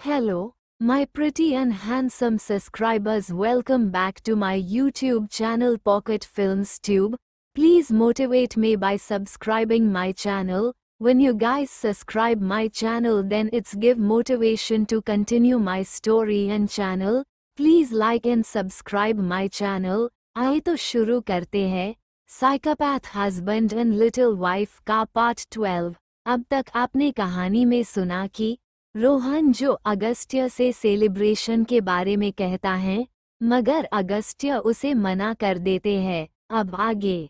Hello, my pretty and handsome subscribers. Welcome back to my YouTube channel Pocket Films Tube. Please motivate me by subscribing my channel. When you guys subscribe my channel, then it's give motivation to continue my story and channel. Please like and subscribe my channel. आइए तो शुरू करते हैं psychopath husband and little wife का part 12। अब तक आपने कहानी में सुना कि रोहन जो अगस्त्य से सेलिब्रेशन के बारे में कहता है, मगर अगस्त्य उसे मना कर देते हैं। अब आगे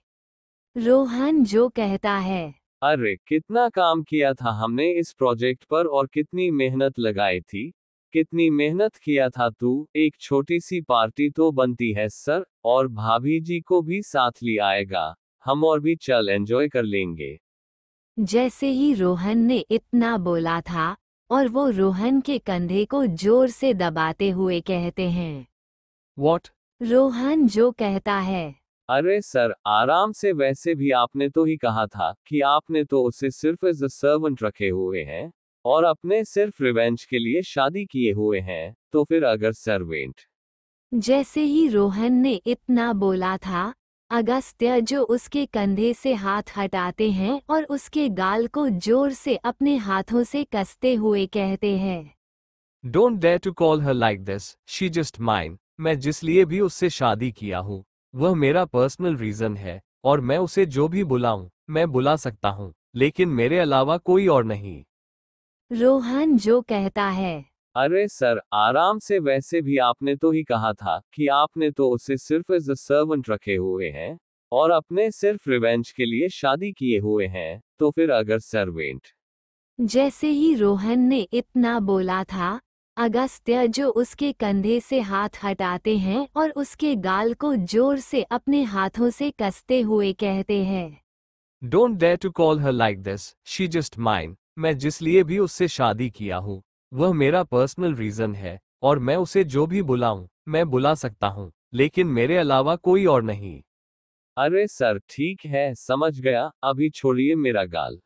रोहन जो कहता है, अरे कितना काम किया था हमने इस प्रोजेक्ट पर और कितनी मेहनत लगाई थी। कितनी मेहनत किया था तू। एक छोटी सी पार्टी तो बनती है सर, और भाभी जी को भी साथ ले आएगा। हम और भी चल एंजॉय कर लेंगे। जैसे ही रोहन ने इतना बोला था और वो रोहन के कंधे को जोर से दबाते हुए कहते हैं, What? रोहन जो कहता है, अरे सर आराम से, वैसे भी आपने तो ही कहा था कि आपने तो उसे सिर्फ एज अ सर्वेंट रखे हुए हैं और अपने सिर्फ रिवेंज के लिए शादी किए हुए हैं, तो फिर अगर सर्वेंट। जैसे ही रोहन ने इतना बोला था, अगस्त्य जो उसके कंधे से हाथ हटाते हैं और उसके गाल को जोर से अपने हाथों से कसते हुए कहते हैं, Don't dare to call her like this, she just mine। मैं जिस लिए भी उससे शादी किया हूँ वह मेरा पर्सनल रीजन है, और मैं उसे जो भी बुलाऊं मैं बुला सकता हूँ, लेकिन मेरे अलावा कोई और नहीं। रोहन जो कहता है, अरे सर आराम से, वैसे भी आपने तो ही कहा था कि आपने तो उसे सिर्फ एज अ सर्वेंट रखे हुए हैं और अपने सिर्फ रिवेंज के लिए शादी किए हुए हैं, तो फिर अगर सर्वेंट। जैसे ही रोहन ने इतना बोला था, अगस्त्य जो उसके कंधे से हाथ हटाते हैं और उसके गाल को जोर से अपने हाथों से कसते हुए कहते हैं, Don't dare to call her like this, she just mine। मैं जिस लिए भी उससे शादी किया हूँ वह मेरा पर्सनल रीजन है, और मैं उसे जो भी बुलाऊं मैं बुला सकता हूँ, लेकिन मेरे अलावा कोई और नहीं। अरे सर ठीक है, समझ गया, अभी छोड़िए मेरा गाल।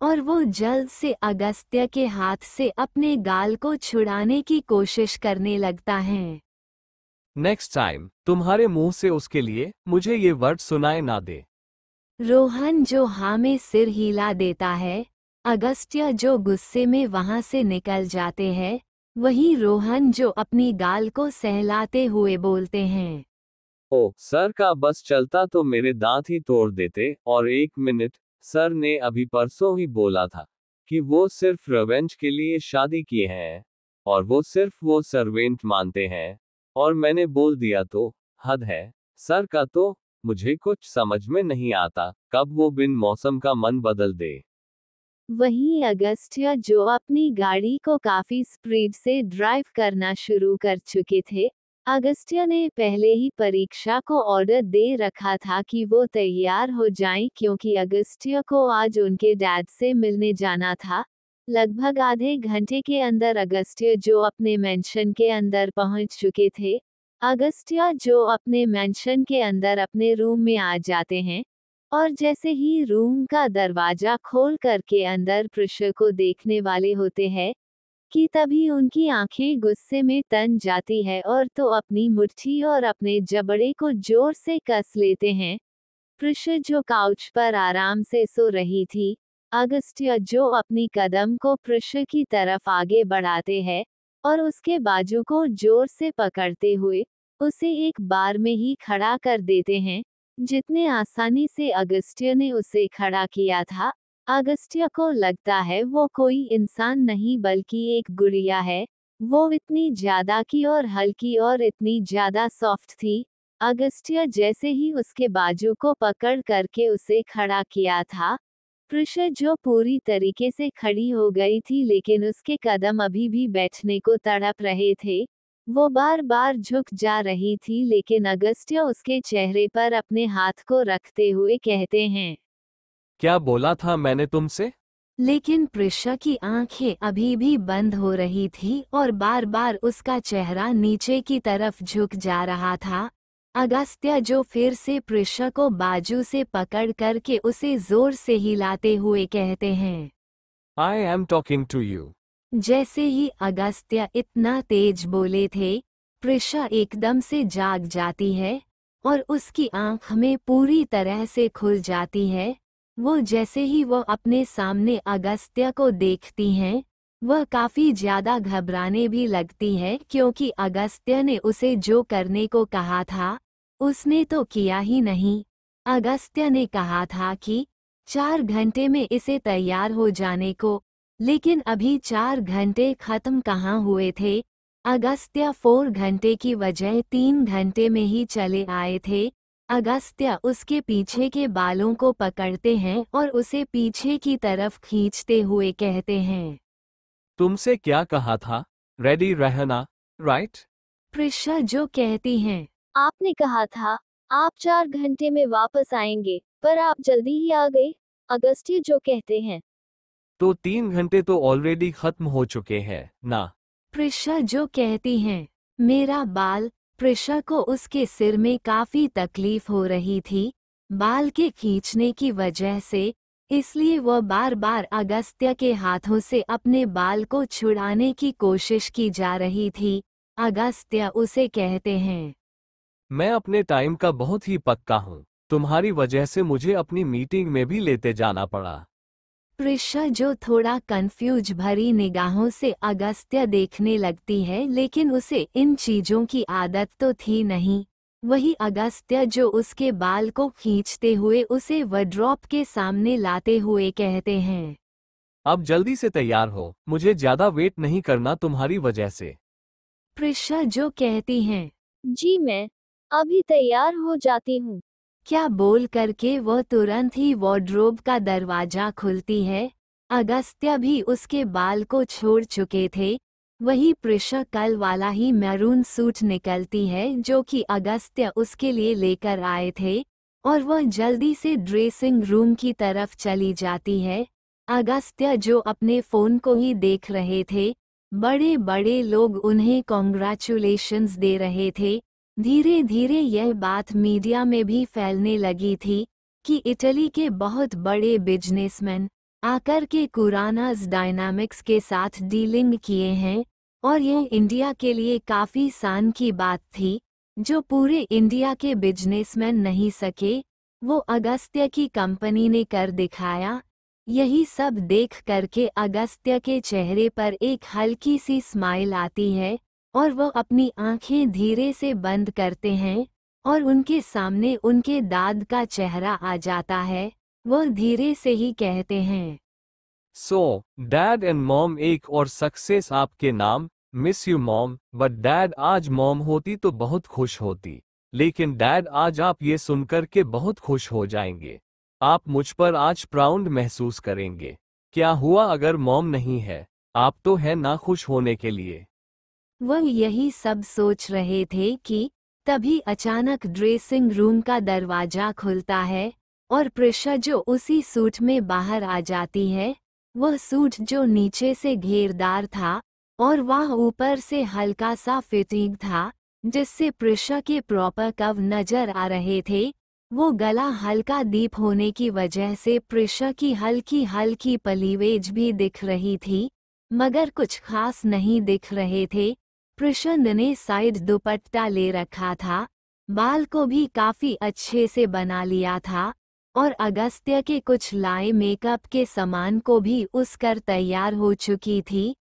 और वो जल्द से अगस्त्य के हाथ से अपने गाल को छुड़ाने की कोशिश करने लगता है। नेक्स्ट टाइम तुम्हारे मुंह से उसके लिए मुझे ये वर्ड सुनाए ना दे। रोहन जो हाँ में सिर हिला देता है। अगस्त्य जो गुस्से में वहां से निकल जाते हैं। वहीं रोहन जो अपनी गाल को सहलाते हुए बोलते हैं, ओ सर का बस चलता तो मेरे दांत ही तोड़ देते। और एक मिनट, सर ने अभी परसों ही बोला था कि वो सिर्फ रिवेंज के लिए शादी किए हैं और वो सिर्फ वो सर्वेंट मानते हैं, और मैंने बोल दिया तो हद है। सर का तो मुझे कुछ समझ में नहीं आता कब वो बिन मौसम का मन बदल दे। वहीं अगस्त्य जो अपनी गाड़ी को काफी स्पीड से ड्राइव करना शुरू कर चुके थे। अगस्त्य ने पहले ही परीक्षा को ऑर्डर दे रखा था कि वो तैयार हो जाएं, क्योंकि अगस्त्य को आज उनके डैड से मिलने जाना था। लगभग आधे घंटे के अंदर अगस्त्य जो अपने मेंशन के अंदर पहुंच चुके थे। अगस्त्य जो अपने मेंशन के अंदर अपने रूम में आ जाते हैं और जैसे ही रूम का दरवाजा खोल करके अंदर प्रिशर को देखने वाले होते हैं कि तभी उनकी आंखें गुस्से में तन जाती है और तो अपनी मुट्ठी और अपने जबड़े को जोर से कस लेते हैं। प्रिशर जो काउच पर आराम से सो रही थी। अगस्त्य जो अपनी कदम को प्रिशर की तरफ आगे बढ़ाते हैं और उसके बाजू को जोर से पकड़ते हुए उसे एक बार में ही खड़ा कर देते हैं। जितने आसानी से अगस्त्य ने उसे खड़ा किया था, अगस्त्य को लगता है वो कोई इंसान नहीं बल्कि एक गुड़िया है। वो इतनी ज्यादा की और हल्की और इतनी ज्यादा सॉफ्ट थी। अगस्त्य जैसे ही उसके बाजू को पकड़ करके उसे खड़ा किया था, प्रिशा जो पूरी तरीके से खड़ी हो गई थी, लेकिन उसके कदम अभी भी बैठने को तड़प रहे थे। वो बार बार झुक जा रही थी, लेकिन अगस्त्य उसके चेहरे पर अपने हाथ को रखते हुए कहते हैं, क्या बोला था मैंने तुमसे? लेकिन प्रिशा की आंखें अभी भी बंद हो रही थी और बार बार उसका चेहरा नीचे की तरफ झुक जा रहा था। अगस्त्य जो फिर से प्रिशा को बाजू से पकड़ करके उसे जोर से हिलाते हुए कहते हैं, I am talking to you। जैसे ही अगस्त्य इतना तेज बोले थे, प्रिशा एकदम से जाग जाती है और उसकी आंख में पूरी तरह से खुल जाती है। वो जैसे ही वो अपने सामने अगस्त्य को देखती हैं, वह काफी ज्यादा घबराने भी लगती है क्योंकि अगस्त्य ने उसे जो करने को कहा था, उसने तो किया ही नहीं। अगस्त्य ने कहा था कि 4 घंटे में इसे तैयार हो जाने को, लेकिन अभी 4 घंटे खत्म कहाँ हुए थे। अगस्त्य 4 घंटे की बजाय 3 घंटे में ही चले आए थे। अगस्त्य उसके पीछे के बालों को पकड़ते हैं और उसे पीछे की तरफ खींचते हुए कहते हैं, तुमसे क्या कहा था, रेडी रहना, राइट? प्रिशा जो कहती हैं, आपने कहा था आप 4 घंटे में वापस आएंगे, पर आप जल्दी ही आ गए। अगस्त्य जो कहते हैं, तो 3 घंटे तो ऑलरेडी खत्म हो चुके हैं ना। प्रिशा जो कहती हैं, मेरा बाल। प्रिशा को उसके सिर में काफी तकलीफ हो रही थी बाल के खींचने की वजह से, इसलिए वह बार बार अगस्त्य के हाथों से अपने बाल को छुड़ाने की कोशिश की जा रही थी। अगस्त्य उसे कहते हैं, मैं अपने टाइम का बहुत ही पक्का हूँ, तुम्हारी वजह से मुझे अपनी मीटिंग में भी लेते जाना पड़ा। प्रिशा जो थोड़ा कंफ्यूज भरी निगाहों से अगस्त्य देखने लगती है, लेकिन उसे इन चीजों की आदत तो थी नहीं। वही अगस्त्य जो उसके बाल को खींचते हुए उसे वार्डरोब के सामने लाते हुए कहते हैं, अब जल्दी से तैयार हो, मुझे ज्यादा वेट नहीं करना तुम्हारी वजह से। प्रिशा जो कहती हैं, जी मैं अभी तैयार हो जाती हूँ। क्या बोल करके वह तुरंत ही वार्डरोब का दरवाजा खुलती है। अगस्त्य भी उसके बाल को छोड़ चुके थे। वही प्रिशा कल वाला ही मैरून सूट निकलती है जो कि अगस्त्य उसके लिए लेकर आए थे, और वह जल्दी से ड्रेसिंग रूम की तरफ चली जाती है। अगस्त्य जो अपने फोन को ही देख रहे थे, बड़े बड़े लोग उन्हें कॉन्ग्रेचुलेशंस दे रहे थे। धीरे धीरे यह बात मीडिया में भी फैलने लगी थी कि इटली के बहुत बड़े बिजनेसमैन आकर के कुरानास डायनामिक्स के साथ डीलिंग किए हैं, और यह इंडिया के लिए काफी शान की बात थी। जो पूरे इंडिया के बिजनेसमैन नहीं सके, वो अगस्त्य की कंपनी ने कर दिखाया। यही सब देख करके अगस्त्य के चेहरे पर एक हल्की सी स्माइल आती है और वह अपनी आंखें धीरे से बंद करते हैं और उनके सामने उनके दाद का चेहरा आ जाता है। वह धीरे से ही कहते हैं, सो डैड एंड मॉम एक और सक्सेस आपके नाम, miss you mom, but dad आज मॉम होती तो बहुत खुश होती, लेकिन डैड आज आप ये सुनकर के बहुत खुश हो जाएंगे। आप मुझ पर आज प्राउड महसूस करेंगे। क्या हुआ अगर मॉम नहीं है, आप तो है ना खुश होने के लिए। वह यही सब सोच रहे थे कि तभी अचानक ड्रेसिंग रूम का दरवाजा खुलता है और प्रिशा जो उसी सूट में बाहर आ जाती है। वह सूट जो नीचे से घेरदार था और वह ऊपर से हल्का सा फिटिंग था, जिससे प्रिशा के प्रॉपर कव नजर आ रहे थे। वो गला हल्का डीप होने की वजह से प्रिशा की हल्की हल्की पलीवेज भी दिख रही थी, मगर कुछ खास नहीं दिख रहे थे। प्रशंद ने साइड दुपट्टा ले रखा था, बाल को भी काफी अच्छे से बना लिया था और अगस्त्य के कुछ लाए मेकअप के सामान को भी उस कर तैयार हो चुकी थी।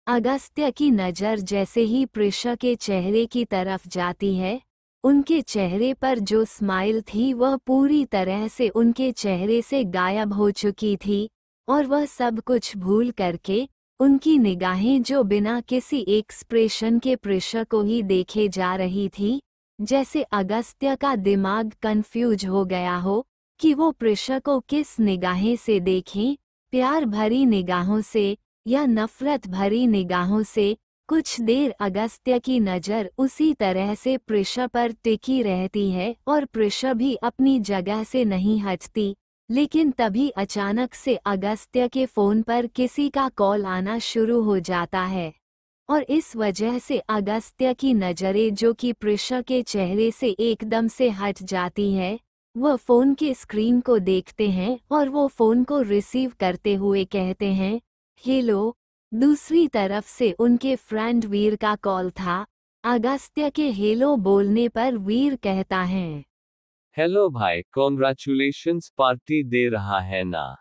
अगस्त्य की नज़र जैसे ही प्रिशा के चेहरे की तरफ जाती है, उनके चेहरे पर जो स्माइल थी वह पूरी तरह से उनके चेहरे से गायब हो चुकी थी, और वह सब कुछ भूल करके उनकी निगाहें जो बिना किसी एक्सप्रेशन के प्रिशा को ही देखे जा रही थी। जैसे अगस्त्य का दिमाग कंफ्यूज हो गया हो कि वो प्रिशा को किस निगाहें से देखें, प्यार भरी निगाहों से या नफरत भरी निगाहों से। कुछ देर अगस्त्य की नज़र उसी तरह से प्रिशा पर टिकी रहती है और प्रिशा भी अपनी जगह से नहीं हटती। लेकिन तभी अचानक से अगस्त्य के फोन पर किसी का कॉल आना शुरू हो जाता है, और इस वजह से अगस्त्य की नज़रें जो कि प्रिशा के चेहरे से एकदम से हट जाती है। वह फोन के स्क्रीन को देखते हैं और वो फोन को रिसीव करते हुए कहते हैं, हेलो, दूसरी तरफ से उनके फ्रेंड वीर का कॉल था। अगस्त्य के हेलो बोलने पर वीर कहता है, हेलो भाई, कॉन्ग्रेचुलेशंस, पार्टी दे रहा है ना?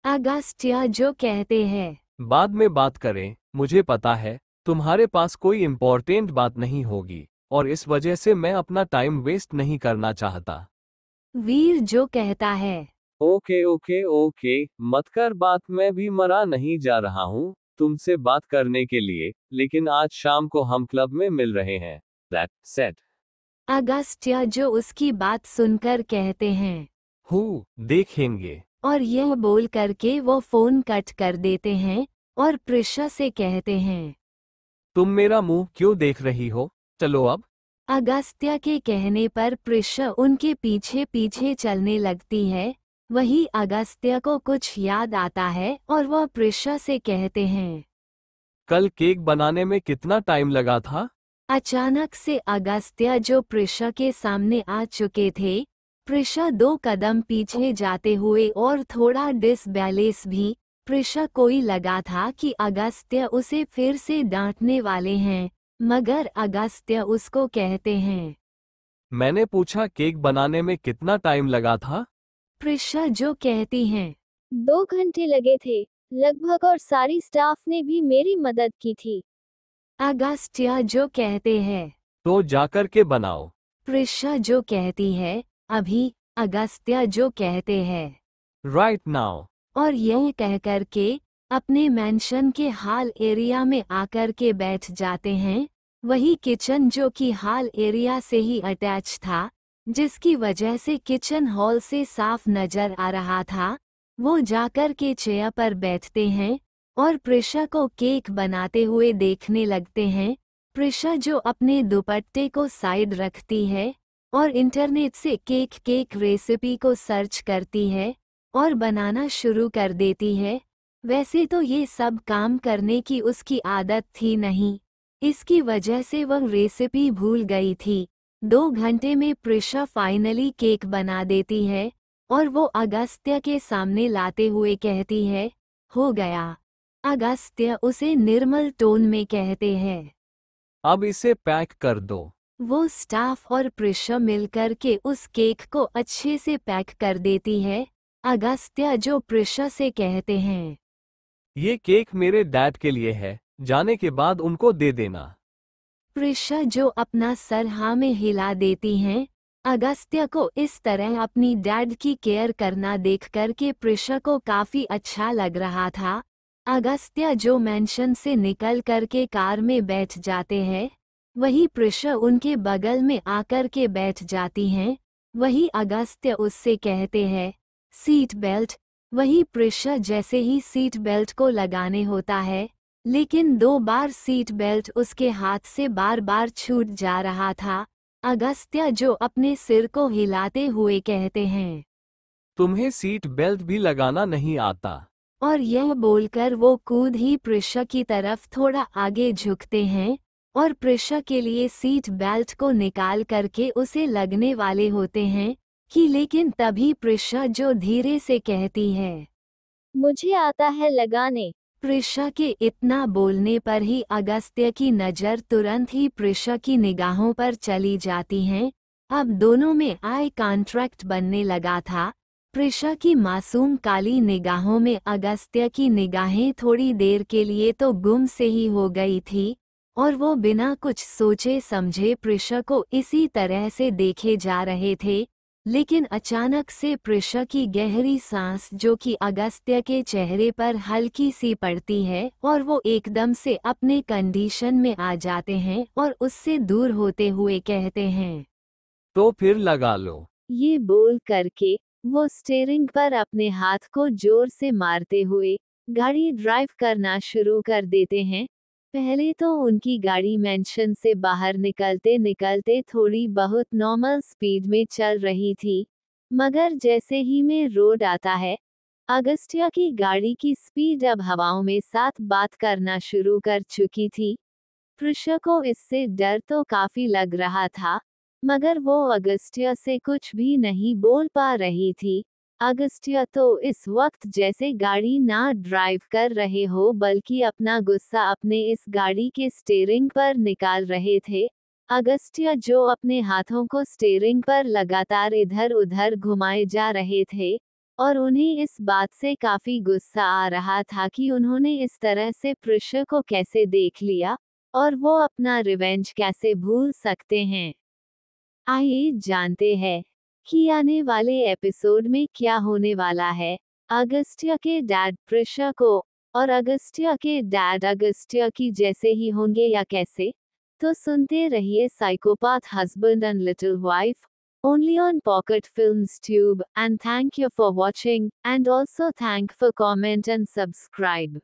अगस्त्य जो कहते हैं, बाद में बात करें, मुझे पता है तुम्हारे पास कोई इम्पोर्टेंट बात नहीं होगी और इस वजह से मैं अपना टाइम वेस्ट नहीं करना चाहता। वीर जो कहता है, ओके ओके ओके, मत कर बात, मैं भी मरा नहीं जा रहा हूँ तुमसे बात करने के लिए, लेकिन आज शाम को हम क्लब में मिल रहे हैं। That set. अगस्त्य जो उसकी बात सुनकर कहते हैं, देखेंगे। और यह बोल करके वो फोन कट कर देते हैं और प्रिशा से कहते हैं, तुम मेरा मुंह क्यों देख रही हो, चलो अब। अगस्त्य के कहने पर प्रिशा उनके पीछे पीछे चलने लगती है। वही अगस्त्य को कुछ याद आता है और वह प्रिशा से कहते हैं, कल केक बनाने में कितना टाइम लगा था? अचानक से अगस्त्य जो प्रिशा के सामने आ चुके थे। प्रिशा 2 कदम पीछे जाते हुए और थोड़ा डिसबैलेंस भी। प्रिशा कोई लगा था कि अगस्त्य उसे फिर से डांटने वाले हैं, मगर अगस्त्य उसको कहते हैं, मैंने पूछा केक बनाने में कितना टाइम लगा था? प्रिशा जो कहती हैं, 2 घंटे लगे थे लगभग, और सारी स्टाफ ने भी मेरी मदद की थी। अगस्त्य जो कहते हैं, तो जाकर के बनाओ। प्रिशा जो कहती है, अभी। अगस्त्य जो कहते हैं, राइट नाउ। और यह कहकर के अपने मेंशन के हॉल एरिया में आकर के बैठ जाते हैं। वही किचन जो कि हॉल एरिया से ही अटैच था, जिसकी वजह से किचन हॉल से साफ नजर आ रहा था। वो जाकर के चेयर पर बैठते हैं और प्रिशा को केक बनाते हुए देखने लगते हैं। प्रिशा जो अपने दुपट्टे को साइड रखती है और इंटरनेट से केक रेसिपी को सर्च करती है और बनाना शुरू कर देती है। वैसे तो ये सब काम करने की उसकी आदत थी नहीं, इसकी वजह से वह रेसिपी भूल गई थी। 2 घंटे में प्रिशा फाइनली केक बना देती है और वो अगस्त्य के सामने लाते हुए कहती है, हो गया। अगस्त्य उसे निर्मल टोन में कहते हैं, अब इसे पैक कर दो। वो स्टाफ और प्रिशा मिलकर के उस केक को अच्छे से पैक कर देती है। अगस्त्य जो प्रिशा से कहते हैं, ये केक मेरे डैड के लिए है, जाने के बाद उनको दे देना। प्रिशा जो अपना सर हाँ में हिला देती हैं। अगस्त्य को इस तरह अपनी डैड की केयर करना देख कर के प्रिशा को काफी अच्छा लग रहा था। अगस्त्य जो मेंशन से निकल कर के कार में बैठ जाते हैं, वही प्रिशा उनके बगल में आकर के बैठ जाती हैं। वही अगस्त्य उससे कहते हैं, सीट बेल्ट। वही प्रिशा जैसे ही सीट बेल्ट को लगाने होता है, लेकिन 2 बार सीट बेल्ट उसके हाथ से बार बार छूट जा रहा था। अगस्त्य जो अपने सिर को हिलाते हुए कहते हैं, तुम्हें सीट बेल्ट भी लगाना नहीं आता? और यह बोलकर वो कूद ही प्रिशा की तरफ थोड़ा आगे झुकते हैं और प्रिशा के लिए सीट बेल्ट को निकाल करके उसे लगने वाले होते हैं कि लेकिन तभी प्रिशा जो धीरे से कहती है, मुझे आता है लगाने। प्रिशा के इतना बोलने पर ही अगस्त्य की नज़र तुरंत ही प्रिशा की निगाहों पर चली जाती हैं। अब दोनों में आई कॉन्ट्रैक्ट बनने लगा था। प्रिशा की मासूम काली निगाहों में अगस्त्य की निगाहें थोड़ी देर के लिए तो गुम से ही हो गई थी और वो बिना कुछ सोचे समझे प्रिशा को इसी तरह से देखे जा रहे थे। लेकिन अचानक से प्रिशा की गहरी सांस जो कि अगस्त्य के चेहरे पर हल्की सी पड़ती है और वो एकदम से अपने कंडीशन में आ जाते हैं और उससे दूर होते हुए कहते हैं, तो फिर लगा लो। ये बोल करके वो स्टीयरिंग पर अपने हाथ को जोर से मारते हुए गाड़ी ड्राइव करना शुरू कर देते हैं। पहले तो उनकी गाड़ी मेंशन से बाहर निकलते निकलते थोड़ी बहुत नॉर्मल स्पीड में चल रही थी, मगर जैसे ही में रोड आता है, अगस्त्य की गाड़ी की स्पीड अब हवाओं में साथ बात करना शुरू कर चुकी थी। प्रिशा को इससे डर तो काफी लग रहा था, मगर वो अगस्त्य से कुछ भी नहीं बोल पा रही थी। अगस्त्या तो इस वक्त जैसे गाड़ी ना ड्राइव कर रहे हो बल्कि अपना गुस्सा अपने इस गाड़ी के स्टीयरिंग पर निकाल रहे थे। अगस्त्या जो अपने हाथों को स्टीयरिंग पर लगातार इधर उधर घुमाए जा रहे थे और उन्हें इस बात से काफी गुस्सा आ रहा था कि उन्होंने इस तरह से प्रिशा को कैसे देख लिया और वो अपना रिवेंज कैसे भूल सकते हैं। आइए जानते हैं कि आने वाले एपिसोड में क्या होने वाला है। अगस्त्या के डैड प्रिशा को और अगस्त्या के डैड अगस्त्या की जैसे ही होंगे या कैसे? तो सुनते रहिए psychopath husband and little wife only on Pocket Films Tube, and thank you for watching, and also thank for comment and subscribe.